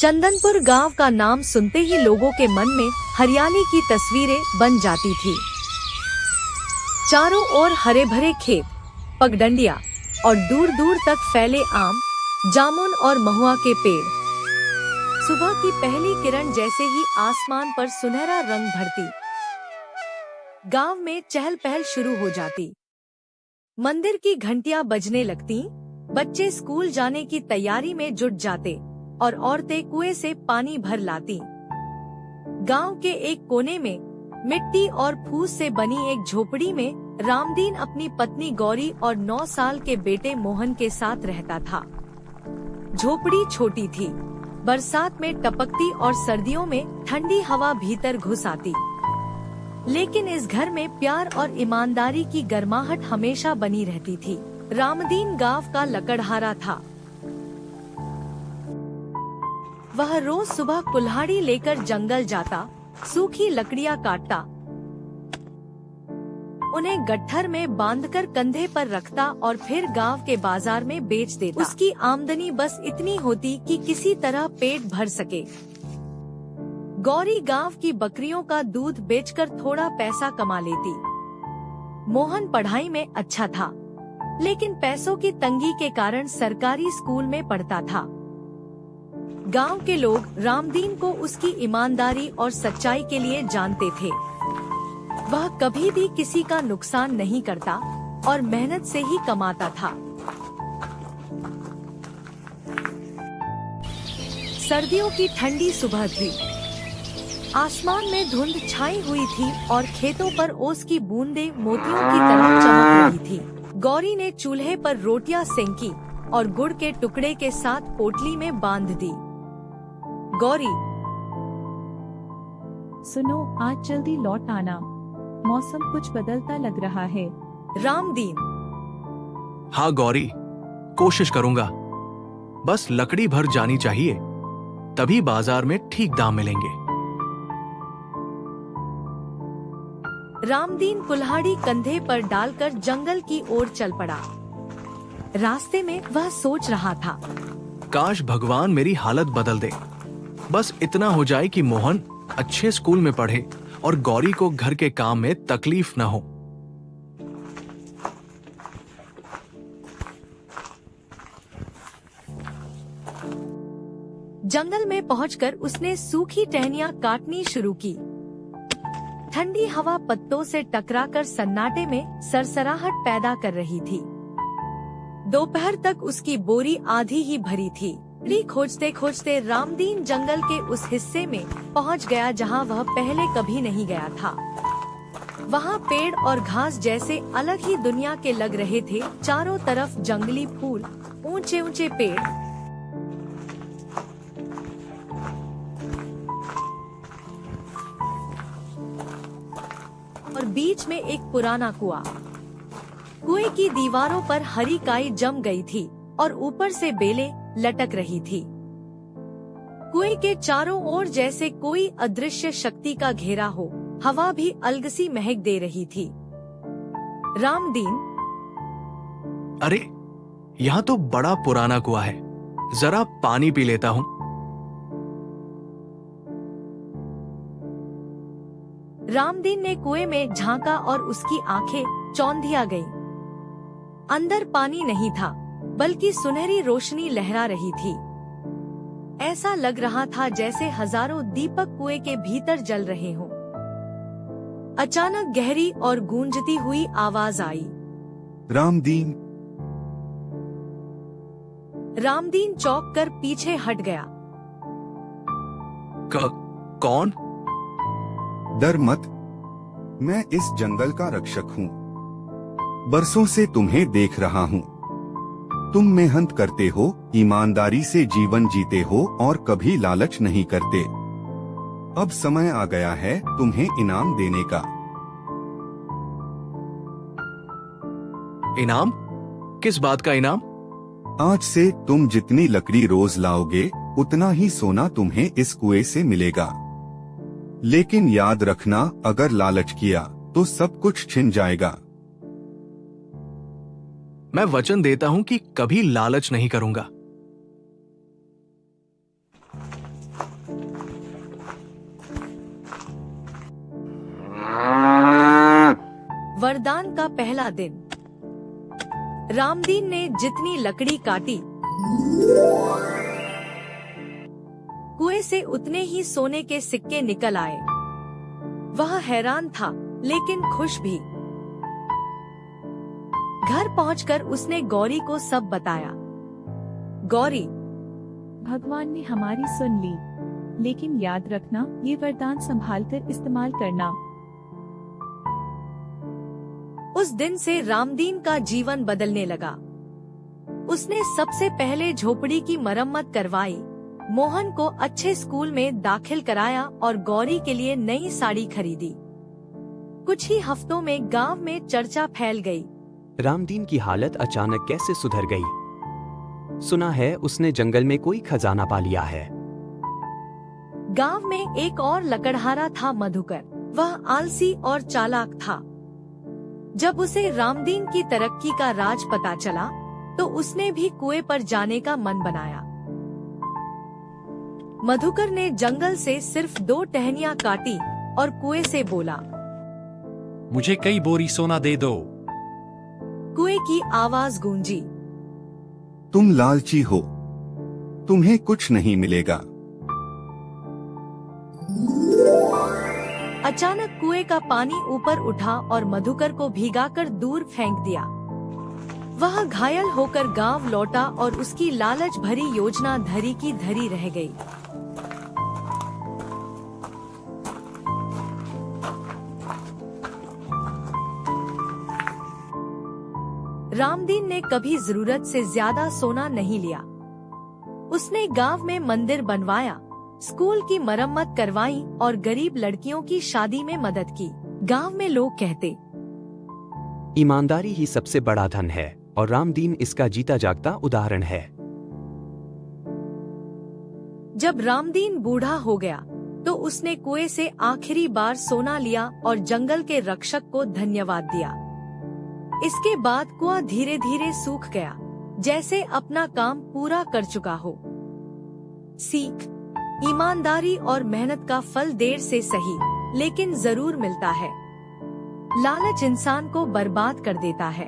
चंदनपुर गांव का नाम सुनते ही लोगों के मन में हरियाली की तस्वीरें बन जाती थी। चारों ओर हरे भरे खेत, पगडंडियां और दूर दूर तक फैले आम, जामुन और महुआ के पेड़। सुबह की पहली किरण जैसे ही आसमान पर सुनहरा रंग भरती, गांव में चहल पहल शुरू हो जाती। मंदिर की घंटियां बजने लगती, बच्चे स्कूल जाने की तैयारी में जुट जाते और औरतें कुएं से पानी भर लाती। गांव के एक कोने में मिट्टी और फूस से बनी एक झोपड़ी में रामदीन अपनी पत्नी गौरी और 9 साल के बेटे मोहन के साथ रहता था। झोपड़ी छोटी थी, बरसात में टपकती और सर्दियों में ठंडी हवा भीतर घुस आती, लेकिन इस घर में प्यार और ईमानदारी की गर्माहट हमेशा बनी रहती थी। रामदीन गांव का लकड़हारा था। वह रोज सुबह कुल्हाड़ी लेकर जंगल जाता, सूखी लकड़ियां काटता, उन्हें गट्ठर में बांधकर कंधे पर रखता और फिर गांव के बाजार में बेच देता। उसकी आमदनी बस इतनी होती कि किसी तरह पेट भर सके। गौरी गांव की बकरियों का दूध बेचकर थोड़ा पैसा कमा लेती। मोहन पढ़ाई में अच्छा था, लेकिन पैसों की तंगी के कारण सरकारी स्कूल में पढ़ता था। गांव के लोग रामदीन को उसकी ईमानदारी और सच्चाई के लिए जानते थे। वह कभी भी किसी का नुकसान नहीं करता और मेहनत से ही कमाता था। सर्दियों की ठंडी सुबह थी। आसमान में धुंध छाई हुई थी और खेतों पर ओस की बूंदें मोतियों की तरह चमक रही थी। गौरी ने चूल्हे पर रोटियां सेंकी और गुड़ के टुकड़े के साथ पोटली में बांध दी। गौरी, सुनो, आज जल्दी लौट आना, मौसम कुछ बदलता लग रहा है। रामदीन, हाँ गौरी, कोशिश करूंगा। बस लकड़ी भर जानी चाहिए, तभी बाजार में ठीक दाम मिलेंगे। रामदीन कुल्हाड़ी कंधे पर डालकर जंगल की ओर चल पड़ा। रास्ते में वह सोच रहा था, काश भगवान मेरी हालत बदल दे। बस इतना हो जाए कि मोहन अच्छे स्कूल में पढ़े और गौरी को घर के काम में तकलीफ न हो। जंगल में पहुंचकर उसने सूखी टहनियां काटनी शुरू की। ठंडी हवा पत्तों से टकराकर सन्नाटे में सरसराहट पैदा कर रही थी। दोपहर तक उसकी बोरी आधी ही भरी थी। खोजते खोजते रामदीन जंगल के उस हिस्से में पहुंच गया जहां वह पहले कभी नहीं गया था। वहां पेड़ और घास जैसे अलग ही दुनिया के लग रहे थे। चारों तरफ जंगली फूल, ऊंचे ऊंचे पेड़, और बीच में एक पुराना कुआं। कुएं की दीवारों पर हरी काई जम गई थी और ऊपर से बेलें लटक रही थी। कुएं के चारों ओर जैसे कोई अदृश्य शक्ति का घेरा हो। हवा भी अलग सी महक दे रही थी। रामदीन, अरे, यहाँ तो बड़ा पुराना कुआं है, जरा पानी पी लेता हूँ। रामदीन ने कुएं में झांका और उसकी आंखें चौंधिया गईं। अंदर पानी नहीं था, बल्कि सुनहरी रोशनी लहरा रही थी। ऐसा लग रहा था जैसे हजारों दीपक कुएं के भीतर जल रहे हों। अचानक गहरी और गूंजती हुई आवाज आई, रामदीन। रामदीन चौंक कर पीछे हट गया। कौन? डर मत, मैं इस जंगल का रक्षक हूँ। बरसों से तुम्हें देख रहा हूँ। तुम मेहनत करते हो, ईमानदारी से जीवन जीते हो और कभी लालच नहीं करते। अब समय आ गया है तुम्हें इनाम देने का। इनाम? किस बात का इनाम? आज से तुम जितनी लकड़ी रोज लाओगे, उतना ही सोना तुम्हें इस कुएं से मिलेगा। लेकिन याद रखना, अगर लालच किया तो सब कुछ छिन जाएगा। मैं वचन देता हूं कि कभी लालच नहीं करूंगा। वरदान का पहला दिन। रामदीन ने जितनी लकड़ी काटी, कुएं से उतने ही सोने के सिक्के निकल आए। वह हैरान था लेकिन खुश भी। घर पहुंचकर उसने गौरी को सब बताया। गौरी, भगवान ने हमारी सुन ली, लेकिन याद रखना ये वरदान संभालकर इस्तेमाल करना। उस दिन से रामदीन का जीवन बदलने लगा। उसने सबसे पहले झोपड़ी की मरम्मत करवाई, मोहन को अच्छे स्कूल में दाखिल कराया और गौरी के लिए नई साड़ी खरीदी। कुछ ही हफ्तों में गांव में चर्चा फैल गई। रामदीन की हालत अचानक कैसे सुधर गई? सुना है उसने जंगल में कोई खजाना पा लिया है। गांव में एक और लकड़हारा था, मधुकर। वह आलसी और चालाक था। जब उसे रामदीन की तरक्की का राज पता चला, तो उसने भी कुएं पर जाने का मन बनाया। मधुकर ने जंगल से सिर्फ 2 टहनियां काटी और कुएं से बोला, मुझे कई बोरी सोना दे दो। कुएं की आवाज गूंजी, तुम लालची हो, तुम्हें कुछ नहीं मिलेगा। अचानक कुएं का पानी ऊपर उठा और मधुकर को भिगाकर दूर फेंक दिया। वह घायल होकर गांव लौटा और उसकी लालच भरी योजना धरी की धरी रह गई। रामदीन ने कभी जरूरत से ज्यादा सोना नहीं लिया। उसने गांव में मंदिर बनवाया, स्कूल की मरम्मत करवाई और गरीब लड़कियों की शादी में मदद की। गांव में लोग कहते, ईमानदारी ही सबसे बड़ा धन है, और रामदीन इसका जीता जागता उदाहरण है। जब रामदीन बूढ़ा हो गया, तो उसने कुएं से आखिरी बार सोना लिया और जंगल के रक्षक को धन्यवाद दिया। इसके बाद कुआं धीरे धीरे सूख गया, जैसे अपना काम पूरा कर चुका हो। सीख: ईमानदारी और मेहनत का फल देर से सही, लेकिन जरूर मिलता है। लालच इंसान को बर्बाद कर देता है।